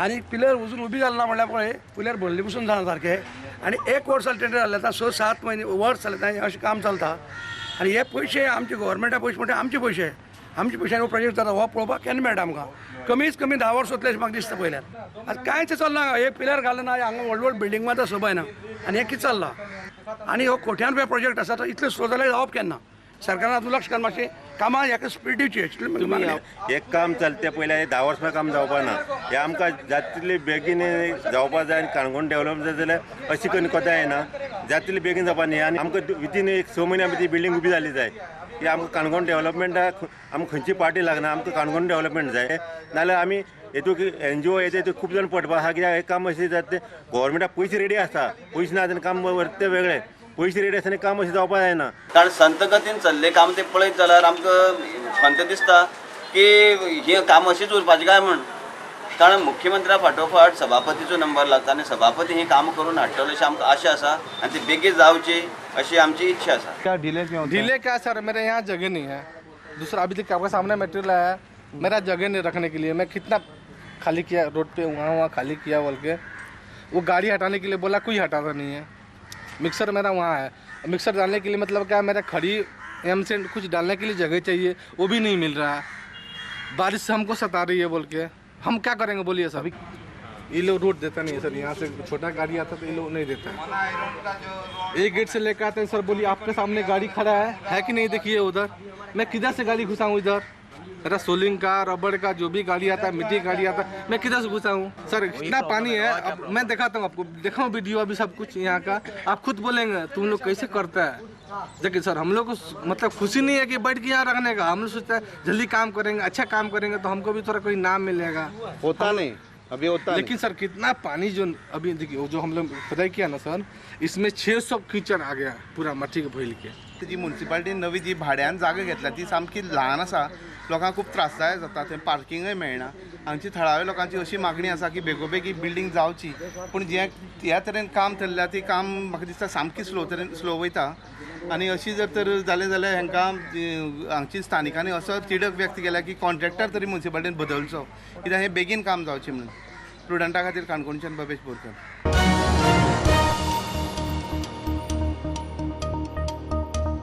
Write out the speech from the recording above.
आणि पिलर उजून उभी जालें ना म्हणल्यार पळय पिलर भरली बसून जाना सारकें आनी 1 वर्स जालें टेंडर जालें आतां 6-7 म्हयने वर्स जालें अशें काम चलता आनी हे पयशे आमचे गव्हर्मेंटा पयशे म्हणटा आमचे पयशांनी हो प्रोजेक्ट जाता हो पळोवपाक केन्ना मेळटा आमकां कमीच कमी 10 वर्स वतले अशें म्हाका दिसता पयल्यार आतां कांयच चलना हे पिलर घालना हांगा व्हड व्हड बिल्डींग मात सोबायना आनी हे कितें चल्लां आनी हो कोट्यान रुपया प्रोजेक्ट आसा तो इतले स्लो जाल्यार जावप केन्ना सरकारान हातूंत लक्ष घालून मातशें कामां हेका स्पीड दिवची एक काम चलते पयलीं 10 वर्सां काम जावपा ना हे आमकां जाता तितले बेगीन जावपा जाय आनी काणकोण डेवलप जाय जाल्यार अशी करून कोता येना जाता तितले बेगीन जावपा न्ही आनी आमकां विथीन 6 म्हयन्या भितर बिल्डींग उबी जाली जाय की आमकां काणकोण डेवलपमेंटाक आमकां खंयची पार्टी लागना आमकां काणकोण डेवलपमेंट जाय नाल्यार आमी हेतूक NGO येता ते खूब जाण पडपा आहा कित्याक हे काम अशें जाता तें गव्हर्मेंटाक पयशे रेडी आसता पयशे ना तेन्ना काम व्हरता तें वेगळें पयशे रेडी आसतना काम अशें जावपा जायना कारण संत गतीन चल्लें काम ते पळयत जाल्यार आमकां खंत दिसता की हे काम अशीच उरपाचें काय म्हण कारण मुख्यमंत्र्या फाटोफाट सभापतीचो नंबर लागता आनी सभापती ही काम करून हाडटलो अशी आमकां आशा आसा आनी ती बेगीन जावची अशी आमची इच्छा आसा क्या डिले क्यों डिले क्या सर मेरे यहाँ जगह नहीं है दूसरा अभी तक आपके सामने मटेरियल है मेरा जगह नहीं रखने के लिए मैं कितना खाली किया रोड पे वहाँ खाली किया बोल के वो गाड़ी हटाने के लिए बोला कोई हटाता नहीं है मिक्सर मेरा वहाँ है मिक्सर डालने के लिए मतलब क्या मेरा खड़ी एम से कुछ डालने के लिए जगह चाहिए वो भी नहीं मिल रहा है बारिश से हमको सता रही है बोल के हम क्या करेंगे बोलिए सर ये लोग रोड देता नहीं है सर यहाँ से छोटा गाड़ी आता तो ये लोग नहीं देता है एक गेट से लेकर आते हैं सर बोलिए आपके सामने गाड़ी खड़ा है कि नहीं देखिए उधर मैं किधर से गाड़ी घुसाऊँ इधर मेरा सोलिंग का रबड़ का जो भी गाड़ी आता है मिट्टी गाड़ी आता है मैं किधर से घुसा हूँ सर इतना पानी है अब मैं दिखाता हूँ आपको दिखाऊँ वीडियो अभी सब कुछ यहाँ का आप खुद बोलेंगे तुम लोग कैसे करता है देखिए सर हम लोग को मतलब खुशी नहीं है कि बैठ के यहाँ रखने का हम लोग सोचते हैं जल्दी काम करेंगे अच्छा काम करेंगे तो हमको भी थोड़ा कोई नाम मिलेगा होता नहीं अभी होता लेकिन सर कितना पानी जो अभी देखिए जो हम लोग खुदाई किया ना सर इसमें 600 कीचड़ आ गया पूरा मट्टी के भैल के जी म्युन्सिपालिटी नवी जी भाड्यान जागा घेतल्या ती सामकी ल्हान आसा लोकांक खूब त्रासदायक जाता थंय पार्किंगय मेळना हांगची थळाव्या लोकांची अशी मागणी आसा की बेगोबेग ही बिल्डींग जावची पूण जे ह्या तरेन काम थरल्या ती काम म्हाका दिसता सामकी स्लो वयता आनी अशी जर तर जालें जाल्यार हांकां हांगची स्थानिकांनी असो तिडक व्यक्त केला की कॉन्ट्रॅक्टर तरी म्युन्सिपालिटीन बदलचो कित्याक हें बेगीन काम जावचें म्हणून स्टुडंटा खातीर काणकोणच्यान भवेश बोरकर.